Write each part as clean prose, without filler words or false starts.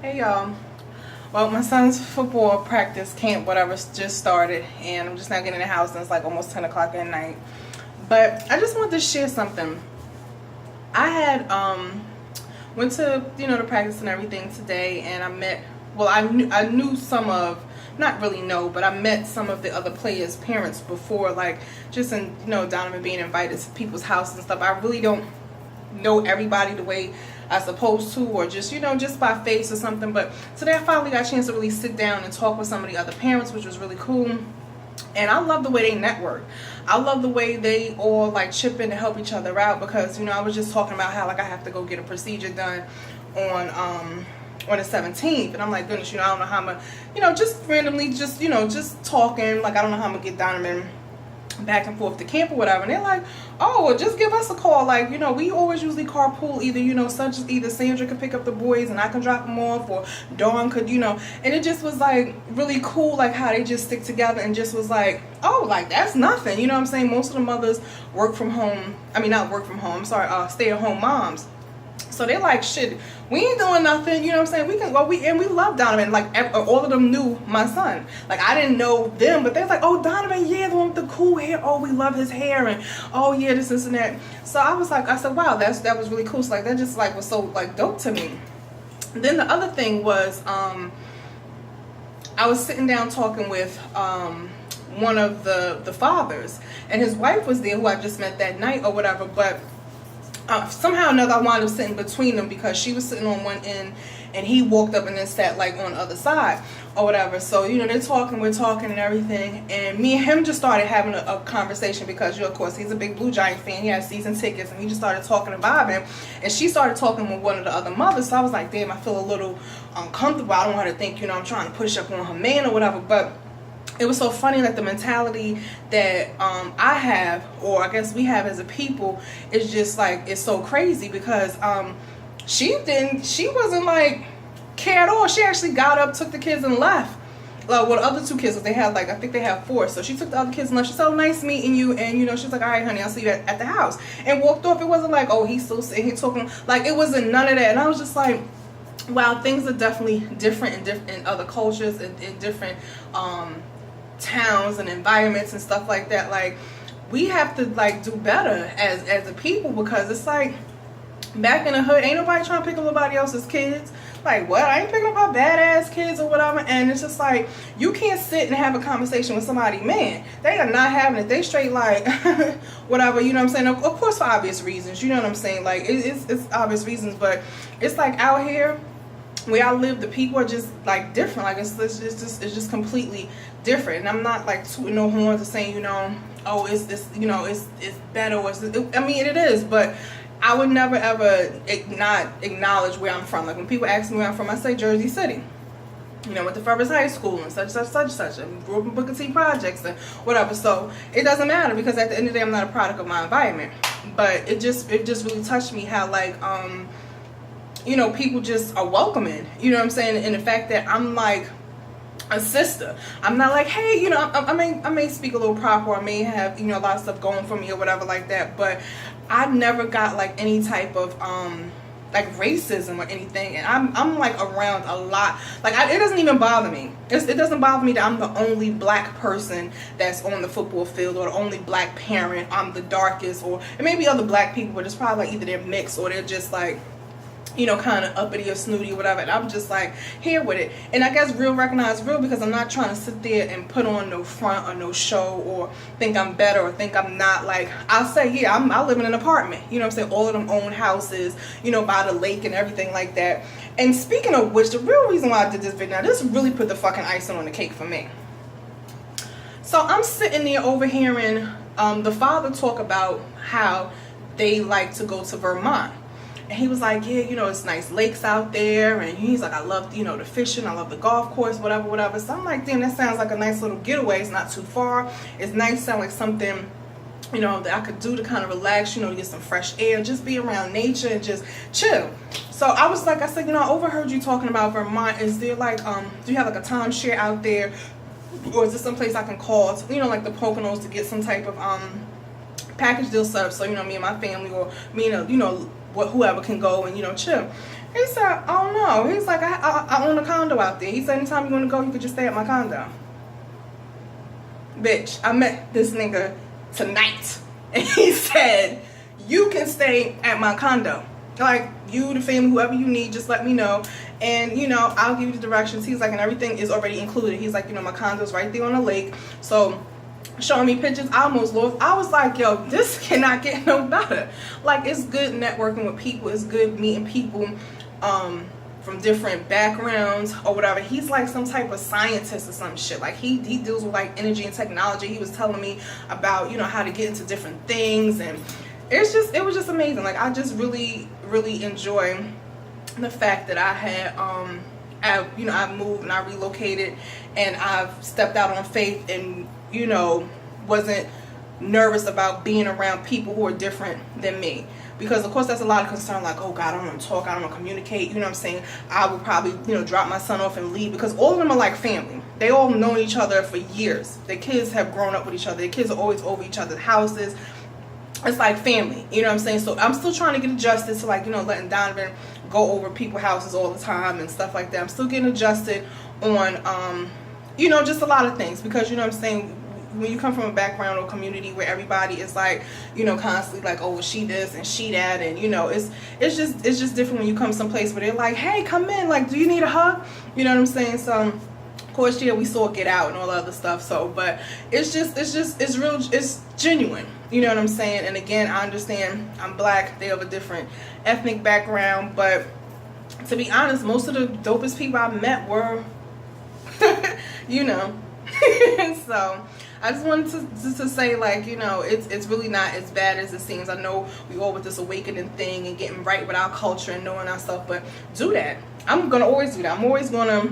Hey y'all. Well, my son's football practice camp, whatever, just started, and I'm just now getting in the house, and it's like almost 10 o'clock at night. But I just wanted to share something. I had went to the practice and everything today, and I met. Well, I knew some of, not really know, but I met some of the other players' parents before, like just in Donovan being invited to people's houses and stuff. I really don't know everybody the way I supposed to, or just just by face or something. But today I finally got a chance to really sit down and talk with some of the other parents, which was really cool. And I love the way they network. I love the way they all like chip in to help each other out, because I was just talking about how like I have to go get a procedure done on the 17th, and I'm like, goodness, I don't know how I'm gonna, just randomly just talking, like I don't know how I'm gonna get Donovan back and forth to camp or whatever. And they're like, oh, well, just give us a call. Like, we always usually carpool. Either, such as either Sandra could pick up the boys and I can drop them off, or Dawn could, and it just was like really cool, like how they just stick together, and just was like, oh, like that's nothing. You know what I'm saying? Most of the mothers work from home. I mean, not work from home. I'm sorry, stay-at-home moms. So they're like, shit, we ain't doing nothing, you know what I'm saying? We can go, and we love Donovan. Like, all of them knew my son. Like, I didn't know them, but they're like, oh, Donovan, yeah, the one with the cool hair. Oh, we love his hair, and oh, yeah, this and that. So I said, wow, that was really cool. So, like, that just, like, was so, like, dope to me. Then the other thing was, I was sitting down talking with, one of the fathers, and his wife was there, who I just met that night or whatever, but somehow or another I wound up sitting between them, because she was sitting on one end and he walked up and then sat like on the other side or whatever. So we're talking and everything, and me and him just started having a conversation, because of course he's a big Blue Giant fan, he has season tickets, and he just started talking and vibing, and she started talking with one of the other mothers. So I was like, damn, I feel a little uncomfortable. I don't want her to think I'm trying to push up on her man or whatever. But it was so funny that the mentality that I have, or I guess we have as a people, is just like, it's so crazy, because she wasn't like care at all. She actually got up, took the kids, and left. Well, the other two kids, they had like, I think they have 4, so she took the other kids and left. She said, oh, nice meeting you, and she was like, all right, honey, I'll see you at the house, and walked off. It wasn't like, oh, he's still sitting here talking, like, it wasn't none of that. And I was just like, wow, things are definitely different in other cultures, and in different towns and environments and stuff like that. Like, we have to like do better as a people, because it's like, back in the hood, ain't nobody trying to pick up nobody else's kids. Like, what? I ain't picking up our badass kids or whatever. And it's just like, you can't sit and have a conversation with somebody, man, they are not having it. They straight like whatever, you know what I'm saying? Of course, for obvious reasons, you know what I'm saying? Like, it's obvious reasons, but it's like, out here where I live, the people are just like different. Like, it's just completely different. And I'm not like tooting no horns or saying, oh, it's better, or I mean, it is, but I would never ever not acknowledge where I'm from. Like, when people ask me where I'm from, I say Jersey City. Went to Ferris High School and such. I grew up in Booker T projects and whatever. So it doesn't matter, because at the end of the day, I'm not a product of my environment. But it just really touched me how like people just are welcoming, you know what I'm saying? And the fact that I'm like a sister. I'm not like, hey, I may speak a little proper, or I may have, a lot of stuff going for me or whatever like that, but I never got like any type of like racism or anything. And I'm like around a lot, like it doesn't even bother me. It doesn't bother me that I'm the only black person that's on the football field, or the only black parent. I'm the darkest, or it may be other black people, but it's probably like either they're mixed, or they're just like kind of uppity or snooty or whatever. And I'm just like here with it. And I guess real recognize real, because I'm not trying to sit there and put on no front or no show, or think I'm better, or think I'm not. Like, I'll say, yeah, I live in an apartment, you know what I'm saying? All of them own houses, by the lake and everything like that. And speaking of which, the real reason why I did this video, now this really put the fucking icing on the cake for me. So I'm sitting there overhearing the father talk about how they like to go to Vermont. And he was like, yeah, it's nice lakes out there. And he's like, I love, the fishing. I love the golf course, whatever. So I'm like, damn, that sounds like a nice little getaway. It's not too far. It's nice, sound like something, that I could do to kind of relax, to get some fresh air, just be around nature and just chill. So I was like, I said, I overheard you talking about Vermont. Is there like, do you have like a timeshare out there? Or is there some place I can call, like the Poconos, to get some type of package deal set up, so me and my family, or me and whoever can go and chill. He said, oh no. He's like, I own a condo out there. He said, anytime you want to go, you could just stay at my condo. Bitch, I met this nigga tonight. And he said, you can stay at my condo. Like, you, the family, whoever you need, just let me know. And, you know, I'll give you the directions. He's like, and everything is already included. He's like, you know, my condo's right there on the lake. So, showing me pictures, I almost lost. I was like, yo, this cannot get no better. Like, it's good networking with people. It's good meeting people from different backgrounds or whatever. He's like some type of scientist or some shit. Like, he deals with like energy and technology. He was telling me about, you know, how to get into different things, and it was just amazing. Like, I just really enjoy the fact that I had I moved and I relocated, and I've stepped out on faith, and, you know, wasn't nervous about being around people who are different than me. Because of course that's a lot of concern, like, oh God, I don't want to talk, I don't want to communicate, you know what I'm saying? I would probably, you know, drop my son off and leave, because all of them are like family. They all know each other for years. Their kids have grown up with each other. Their kids are always over each other's houses. It's like family, you know what I'm saying? So I'm still trying to get adjusted to, like, you know, letting Donovan go over people's houses all the time and stuff like that. I'm still getting adjusted on, you know, just a lot of things, because, you know what I'm saying, when you come from a background or community where everybody is like, you know, constantly like, oh, she this and she that, and, you know, it's just different when you come someplace where they're like, hey, come in, like, do you need a hug? You know what I'm saying? So of course, yeah, we saw Get Out and all that other stuff. So, but it's genuine. You know what I'm saying? And again, I understand I'm black. They have a different ethnic background, but to be honest, most of the dopest people I met were, you know. So I just wanted to say, like, you know, it's really not as bad as it seems. I know we all with this awakening thing and getting right with our culture and knowing ourselves, but do that. I'm gonna always do that. I'm always gonna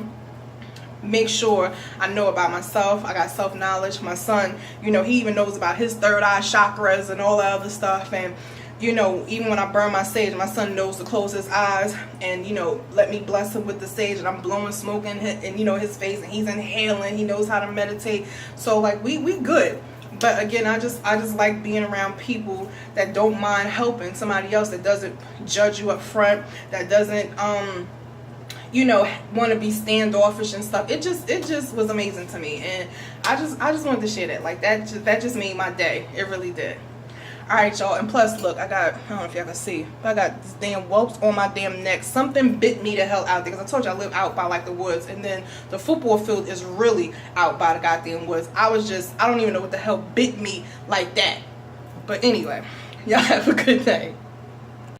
make sure I know about myself. I got self-knowledge. My son, you know, he even knows about his third eye chakras and all that other stuff. And, you know, even when I burn my sage, my son knows to close his eyes and, you know, let me bless him with the sage, and I'm blowing smoke in you know, his face, and he's inhaling. He knows how to meditate. So, like, we good. But again, I just like being around people that don't mind helping somebody else, that doesn't judge you up front, that doesn't you know, want to be standoffish and stuff. It just was amazing to me, and I just wanted to share that. Like, that just made my day. It really did. All right, y'all. And plus, look, I don't know if y'all can see, but I got this damn whelps on my damn neck. Something bit me the hell out there, because I told you I live out by like the woods, and then the football field is really out by the goddamn woods. I don't even know what the hell bit me like that. But anyway, y'all have a good day.